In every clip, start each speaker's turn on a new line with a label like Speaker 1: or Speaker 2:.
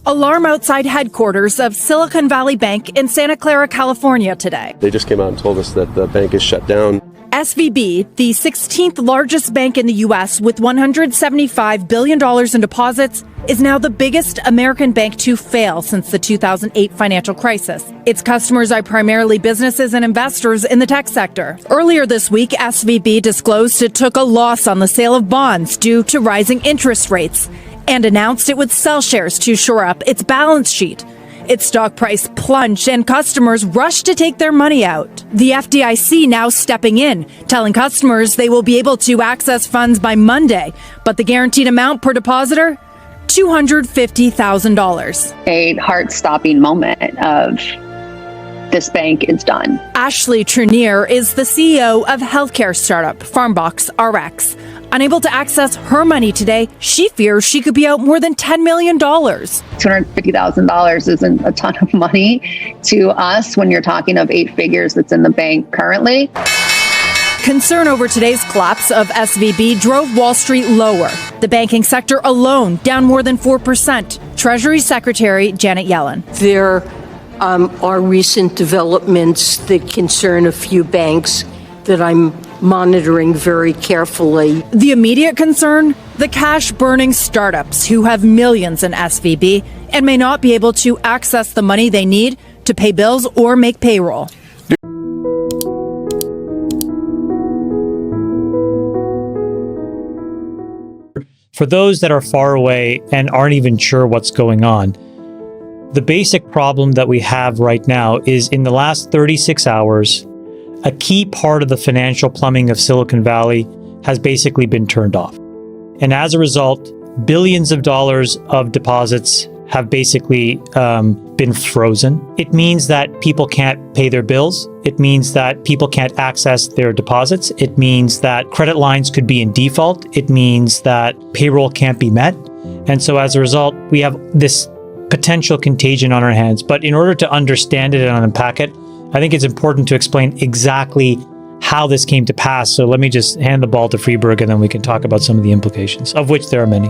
Speaker 1: Alarm outside headquarters of Silicon Valley Bank in Santa Clara, California today.
Speaker 2: They just came out and told us that the bank is shut down.
Speaker 1: SVB, the 16th largest bank in the U.S. with $175 billion in deposits, is now the biggest American bank to fail since the 2008 financial crisis. Its customers are primarily businesses and investors in the tech sector. Earlier this week, SVB disclosed it took a loss on the sale of bonds due to rising interest rates and announced it would sell shares to shore up its balance sheet. Its stock price plunged and customers rushed to take their money out. The FDIC now stepping in, telling customers they will be able to access funds by Monday, but the guaranteed amount per depositor? $250,000.
Speaker 3: A heart-stopping moment of this bank is done.
Speaker 1: Ashley Trunier is the CEO of healthcare startup Farmbox RX. Unable to access her money today, she fears she could be out more than $10 million.
Speaker 3: $250,000 isn't a ton of money to us when you're talking of 8 figures that's in the bank currently.
Speaker 1: Concern over today's collapse of SVB drove Wall Street lower. The banking sector alone down more than 4%. Treasury Secretary Janet Yellen.
Speaker 4: There are recent developments that concern a few banks that I'm monitoring very carefully.
Speaker 1: The immediate concern? The cash-burning startups who have millions in SVB and may not be able to access the money they need to pay bills or make payroll.
Speaker 5: For those that are far away and aren't even sure what's going on, the basic problem that we have right now is in the last 36 hours, a key part of the financial plumbing of Silicon Valley has basically been turned off. And as a result, billions of dollars of deposits have basically been frozen. It means that people can't pay their bills. It means that people can't access their deposits. It means that credit lines could be in default. It means that payroll can't be met. And so as a result, we have this potential contagion on our hands. But in order to understand it and unpack it, I think it's important to explain exactly how this came to pass. So let me just hand the ball to Freeberg and then we can talk about some of the implications, of which there are many.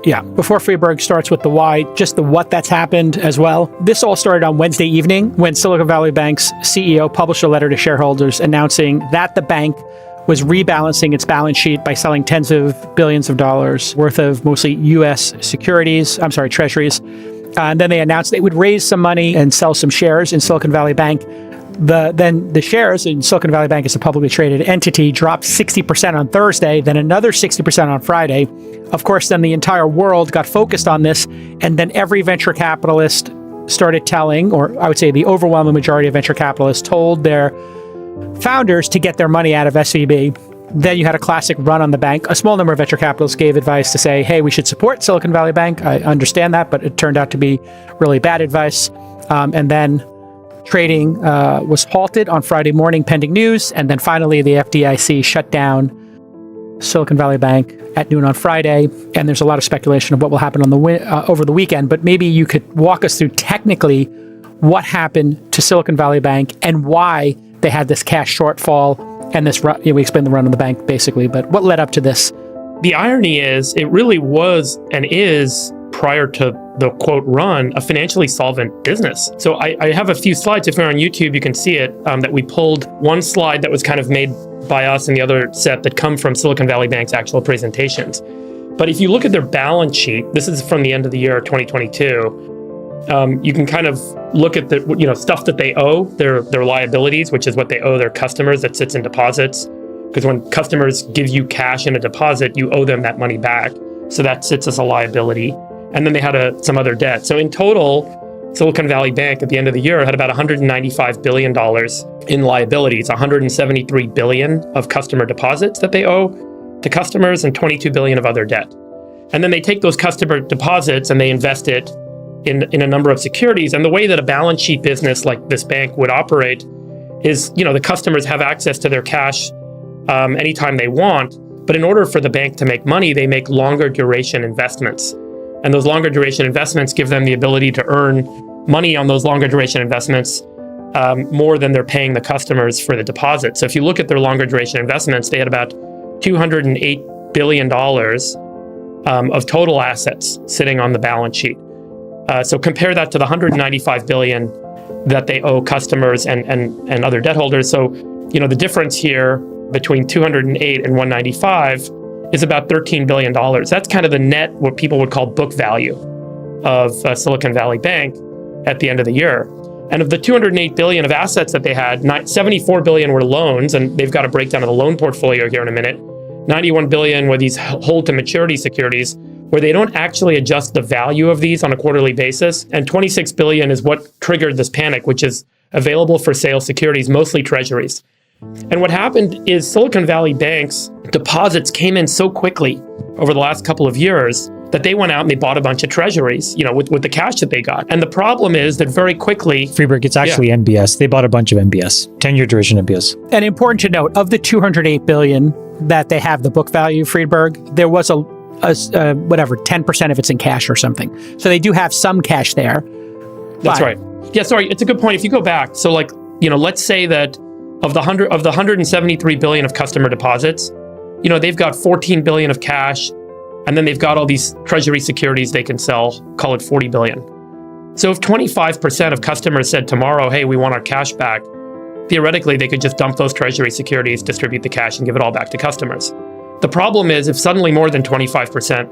Speaker 6: Yeah, before Freeberg starts with the why, just the what that's happened as well. This all started on Wednesday evening when Silicon Valley Bank's CEO published a letter to shareholders announcing that the bank was rebalancing its balance sheet by selling tens of billions of dollars worth of mostly U.S. treasuries. And then they announced they would raise some money and sell some shares in Silicon Valley Bank. Then the shares in Silicon Valley Bank as a publicly traded entity dropped 60% on Thursday, then another 60% on Friday. Of course, then the entire world got focused on this, and then every venture capitalist started telling, or I would say the overwhelming majority of venture capitalists told their founders to get their money out of SVB. Then you had a classic run on the bank. A small number of venture capitalists gave advice to say, hey, we should support Silicon Valley Bank. I understand that, but it turned out to be really bad advice. And then trading was halted on Friday morning pending news. And then finally, the FDIC shut down Silicon Valley Bank at noon on Friday. And there's a lot of speculation of what will happen on over the weekend. But maybe you could walk us through technically what happened to Silicon Valley Bank and why they had this cash shortfall. And this, we explained the run on the bank, basically, but what led up to this?
Speaker 7: The irony is, it really was and is, prior to the quote run, a financially solvent business. So I have a few slides. If you're on YouTube, you can see it, that we pulled one slide that was kind of made by us and the other set that come from Silicon Valley Bank's actual presentations. But if you look at their balance sheet, this is from the end of the year 2022, you can kind of look at the stuff that they owe, their liabilities, which is what they owe their customers that sits in deposits. Because when customers give you cash in a deposit, you owe them that money back. So that sits as a liability. And then they had some other debt. So in total, Silicon Valley Bank at the end of the year had about $195 billion in liabilities, $173 billion of customer deposits that they owe to customers and $22 billion of other debt. And then they take those customer deposits and they invest it in a number of securities. And the way that a balance sheet business like this bank would operate is, the customers have access to their cash anytime they want. But in order for the bank to make money, they make longer duration investments. And those longer duration investments give them the ability to earn money on those longer duration investments more than they're paying the customers for the deposit. So if you look at their longer duration investments, they had about $208 billion of total assets sitting on the balance sheet. So compare that to the 195 billion that they owe customers and other debt holders. So, the difference here between 208 and 195 is about $13 billion. That's kind of the net, what people would call book value of Silicon Valley Bank at the end of the year. And of the 208 billion of assets that they had, 74 billion were loans, and they've got a breakdown of the loan portfolio here in a minute. 91 billion were these hold to maturity securities, where they don't actually adjust the value of these on a quarterly basis. And 26 billion is what triggered this panic, which is available for sale securities, mostly treasuries. And what happened is Silicon Valley Bank's deposits came in so quickly over the last couple of years that they went out and they bought a bunch of treasuries, with the cash that they got. And the problem is that very quickly...
Speaker 5: Friedberg, it's actually MBS. They bought a bunch of MBS, 10-year duration MBS.
Speaker 6: And important to note, of the 208 billion that they have the book value, Friedberg, there was a 10% of it's in cash or something. So they do have some cash there.
Speaker 7: That's right. Yeah, sorry, it's a good point. If you go back, so let's say that of the 173 billion of customer deposits, they've got 14 billion of cash, and then they've got all these treasury securities they can sell, call it 40 billion. So if 25% of customers said tomorrow, hey, we want our cash back, theoretically, they could just dump those treasury securities, distribute the cash, and give it all back to customers. The problem is if suddenly more than 25%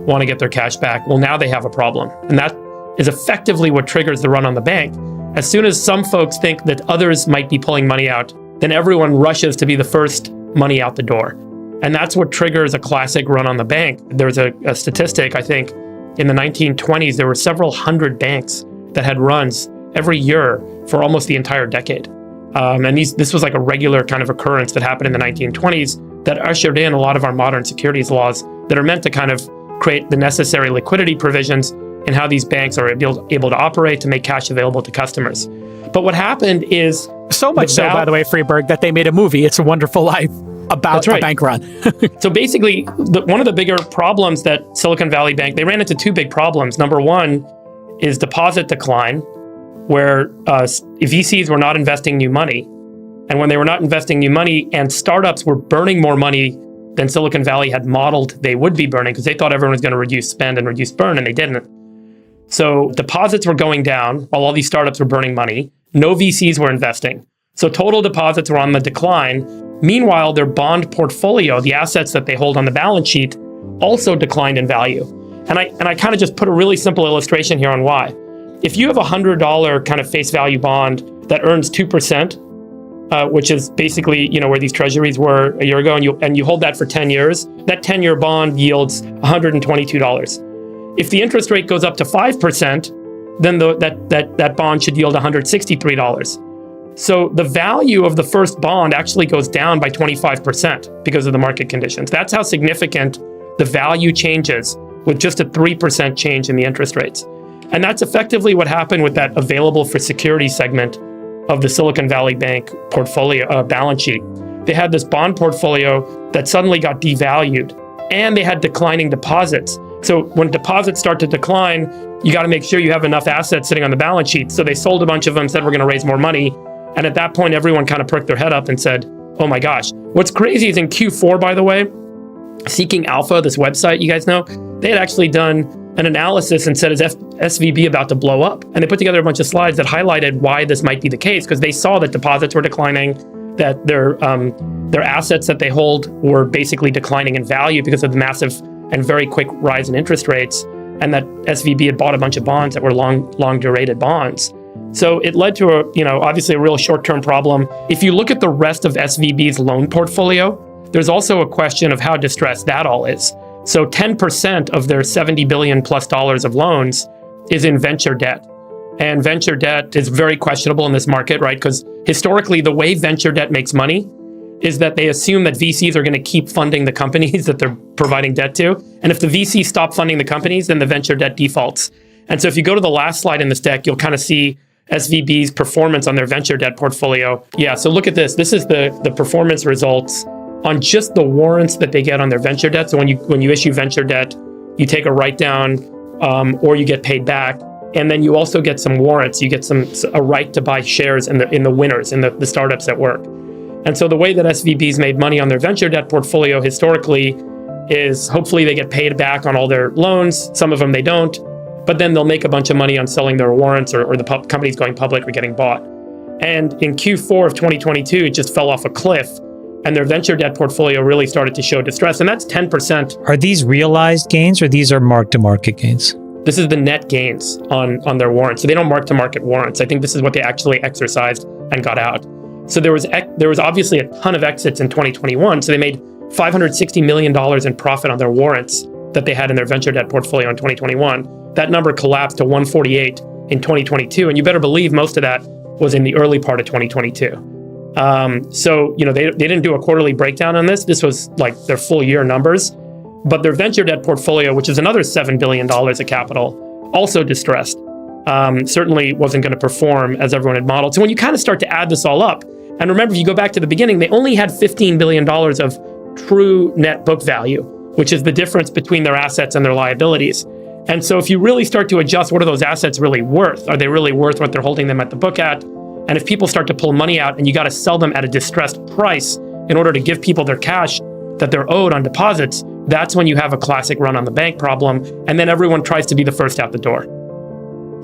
Speaker 7: want to get their cash back, well, now they have a problem. And that is effectively what triggers the run on the bank. As soon as some folks think that others might be pulling money out, then everyone rushes to be the first money out the door. And that's what triggers a classic run on the bank. There's a statistic, I think, in the 1920s, there were several hundred banks that had runs every year for almost the entire decade. And this was like a regular kind of occurrence that happened in the 1920s that ushered in a lot of our modern securities laws that are meant to kind of create the necessary liquidity provisions in how these banks are able to operate to make cash available to customers. But what happened is...
Speaker 6: So much so, by the way, Friedberg, that they made a movie, It's a Wonderful Life, about a bank run.
Speaker 7: So basically, one of the bigger problems that Silicon Valley Bank, they ran into two big problems. Number one is deposit decline, where VCs were not investing new money. And when they were not investing new money and startups were burning more money than Silicon Valley had modeled they would be burning, because they thought everyone was going to reduce spend and reduce burn, and they didn't. So deposits were going down while all these startups were burning money. No VCs were investing. So total deposits were on the decline. Meanwhile, their bond portfolio, the assets that they hold on the balance sheet, also declined in value. And I kind of just put a really simple illustration here on why. If you have a $100 kind of face value bond that earns 2%, which is basically where these treasuries were a year ago, and you hold that for 10 years, that 10-year bond yields $122. If the interest rate goes up to 5%, then that bond should yield $163. So the value of the first bond actually goes down by 25% because of the market conditions. That's how significant the value changes with just a 3% change in the interest rates. And that's effectively what happened with that available for security segment of the Silicon Valley Bank portfolio balance sheet. They had this bond portfolio that suddenly got devalued, and they had declining deposits. So when deposits start to decline, you got to make sure you have enough assets sitting on the balance sheet. So they sold a bunch of them, said we're going to raise more money. And at that point, everyone kind of perked their head up and said, oh my gosh. What's crazy is in Q4, by the way, Seeking Alpha, this website you guys know, they had actually done an analysis and said, is SVB about to blow up? And they put together a bunch of slides that highlighted why this might be the case, because they saw that deposits were declining, that their assets that they hold were basically declining in value because of the massive and very quick rise in interest rates, and that SVB had bought a bunch of bonds that were long durated bonds. So it led to obviously a real short-term problem. If you look at the rest of SVB's loan portfolio, there's also a question of how distressed that all is. So 10% of their $70 billion plus of loans is in venture debt. And venture debt is very questionable in this market, right? Because historically, the way venture debt makes money is that they assume that VCs are going to keep funding the companies that they're providing debt to. And if the VCs stop funding the companies, then the venture debt defaults. And so if you go to the last slide in this deck, you'll kind of see SVB's performance on their venture debt portfolio. Yeah, so look at this. This is the performance results on just the warrants that they get on their venture debt. So when you issue venture debt, you take a write down or you get paid back. And then you also get some warrants. You get a right to buy shares in the winners, in the startups that work. And so the way that SVB's made money on their venture debt portfolio historically is hopefully they get paid back on all their loans. Some of them they don't. but then they'll make a bunch of money on selling their warrants or the companies going public or getting bought. And in Q4 of 2022, it just fell off a cliff, and their venture debt portfolio really started to show distress, and that's 10%.
Speaker 5: Are these realized gains or these are mark-to-market gains?
Speaker 7: This is the net gains on their warrants. So they don't mark-to-market warrants. I think this is what they actually exercised and got out. So there was obviously a ton of exits in 2021. So they made $560 million in profit on their warrants that they had in their venture debt portfolio in 2021. That number collapsed to 148 in 2022. And you better believe most of that was in the early part of 2022. So, they didn't do a quarterly breakdown on this. This was like their full year numbers. But their venture debt portfolio, which is another $7 billion of capital, also distressed. Certainly wasn't going to perform as everyone had modeled. So when you kind of start to add this all up, and remember, if you go back to the beginning, they only had $15 billion of true net book value, which is the difference between their assets and their liabilities. And so if you really start to adjust, what are those assets really worth? Are they really worth what they're holding them at the book at? And if people start to pull money out and you got to sell them at a distressed price in order to give people their cash that they're owed on deposits, that's when you have a classic run on the bank problem. And then everyone tries to be the first out the door.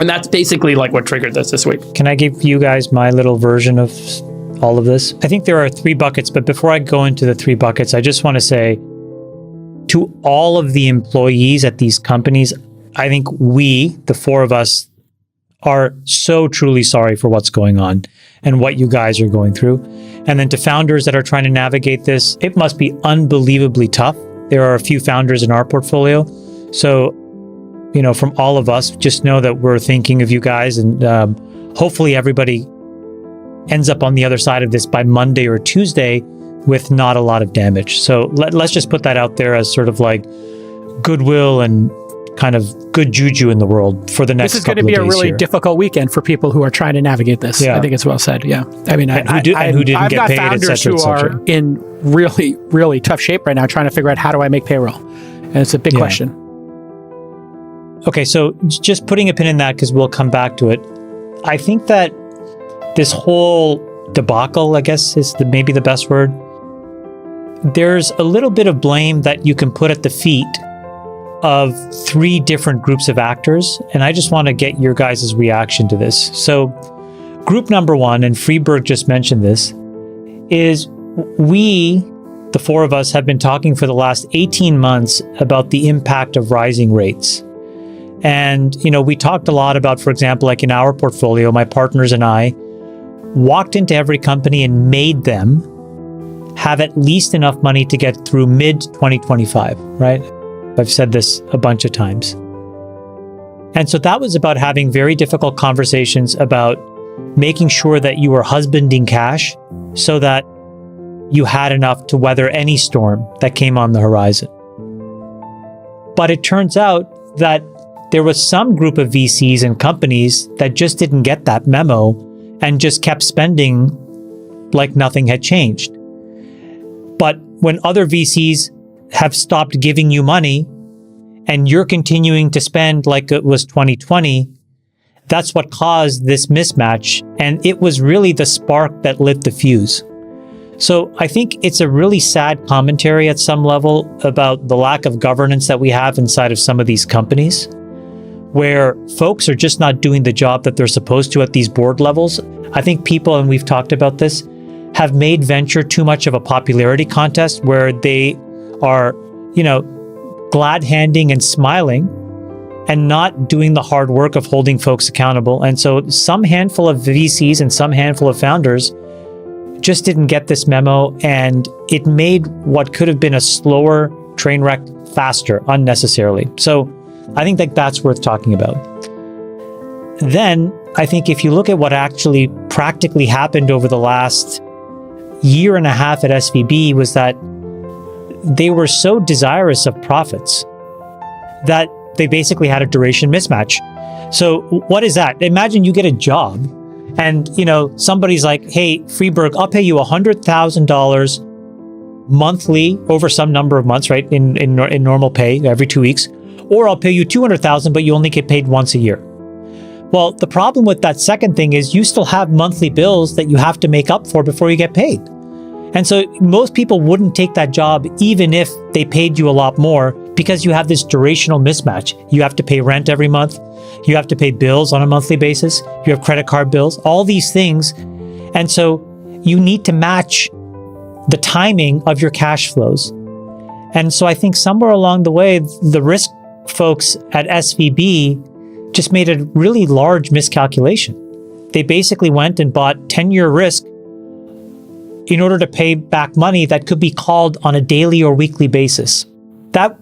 Speaker 7: And that's basically like what triggered this week.
Speaker 5: Can I give you guys my little version of all of this? I think there are 3 buckets, but before I go into the 3 buckets, I just want to say to all of the employees at these companies, I think we, the 4 of us, are so truly sorry for what's going on and what you guys are going through. And then to founders that are trying to navigate this, it must be unbelievably tough. There are a few founders in our portfolio. So, from all of us, just know that we're thinking of you guys, and hopefully everybody ends up on the other side of this by Monday or Tuesday with not a lot of damage. So let's just put that out there as sort of like goodwill and kind of good juju in the world for the next couple of days.
Speaker 6: This is going to be a really difficult weekend for people who are trying to navigate this. Yeah. I think it's well said. Yeah. I mean,
Speaker 5: who didn't get paid,
Speaker 6: I've got founders who are in really, really tough shape right now trying to figure out, how do I make payroll? And it's a big question.
Speaker 5: Okay, so just putting a pin in that because we'll come back to it. I think that this whole debacle, I guess is maybe the best word, there's a little bit of blame that you can put at the feet of 3 different groups of actors. And I just want to get your guys' reaction to this. So group number 1, and Freeberg just mentioned this, is we, the 4 of us, have been talking for the last 18 months about the impact of rising rates. And, we talked a lot about, for example, like in our portfolio, my partners and I walked into every company and made them have at least enough money to get through mid-2025, right? I've said this a bunch of times. And so that was about having very difficult conversations about making sure that you were husbanding cash so that you had enough to weather any storm that came on the horizon. But it turns out that there was some group of VCs and companies that just didn't get that memo and just kept spending like nothing had changed. But when other VCs have stopped giving you money and you're continuing to spend like it was 2020, that's what caused this mismatch. And it was really the spark that lit the fuse. So I think it's a really sad commentary at some level about the lack of governance that we have inside of some of these companies, where folks are just not doing the job that they're supposed to at these board levels. I think people, and we've talked about this, have made venture too much of a popularity contest where they are, glad-handing and smiling and not doing the hard work of holding folks accountable. And so some handful of VCs and some handful of founders just didn't get this memo, and it made what could have been a slower train wreck faster unnecessarily. So I think that that's worth talking about. Then I think if you look at what actually practically happened over the last year and a half at SVB, was that they were so desirous of profits that they basically had a duration mismatch. So what is that? Imagine you get a job and, somebody's like, hey, Freeberg, I'll pay you $100,000 monthly over some number of months, right? In normal pay every 2 weeks, or I'll pay you $200,000, but you only get paid once a year. Well, the problem with that second thing is you still have monthly bills that you have to make up for before you get paid. And so most people wouldn't take that job even if they paid you a lot more, because you have this durational mismatch. You have to pay rent every month. You have to pay bills on a monthly basis. You have credit card bills, all these things. And so you need to match the timing of your cash flows. And so I think somewhere along the way, the risk folks at SVB just made a really large miscalculation. They basically went and bought 10-year risk in order to pay back money that could be called on a daily or weekly basis. That,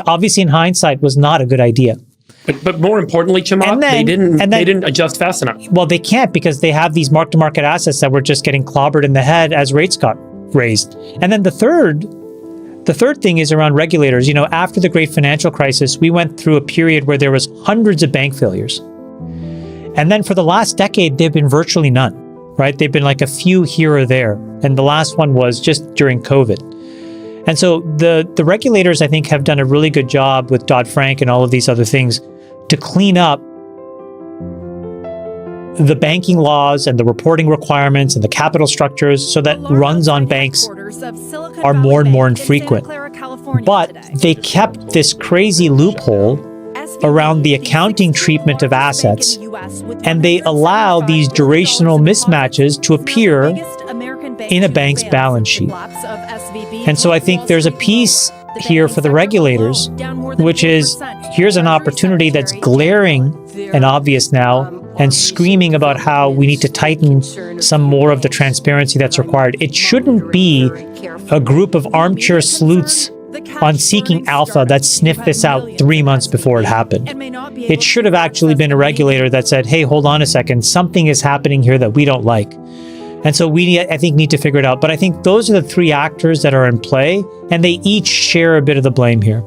Speaker 5: obviously in hindsight, was not a good idea.
Speaker 7: But more importantly, Chamath, they didn't adjust fast enough.
Speaker 5: Well, they can't because they have these mark-to-market assets that were just getting clobbered in the head as rates got raised. And then the third thing is around regulators. You know, after the great financial crisis, we went through a period where there was hundreds of bank failures. And then for the last decade, they've been virtually none, right? They've been like a few here or there. And the last one was just during COVID. And so the regulators, I think, have done a really good job with Dodd-Frank and all of these other things to clean up the banking laws and the reporting requirements and the capital structures so that runs on banks are more and more infrequent. But they kept this crazy loophole around the accounting treatment of assets, and they allow these durational mismatches to appear in a bank's balance sheet. And so I think there's a piece here for the regulators, which is here's an opportunity that's glaring and obvious now and screaming about how we need to tighten some more of the transparency that's required. It shouldn't be a group of armchair sleuths on Seeking Alpha that sniffed this out 3 months before it happened. It should have actually been a regulator that said, hey, hold on a second, something is happening here that we don't like. And so we, I think, need to figure it out. But I think those are the three actors that are in play, and they each share a bit of the blame here.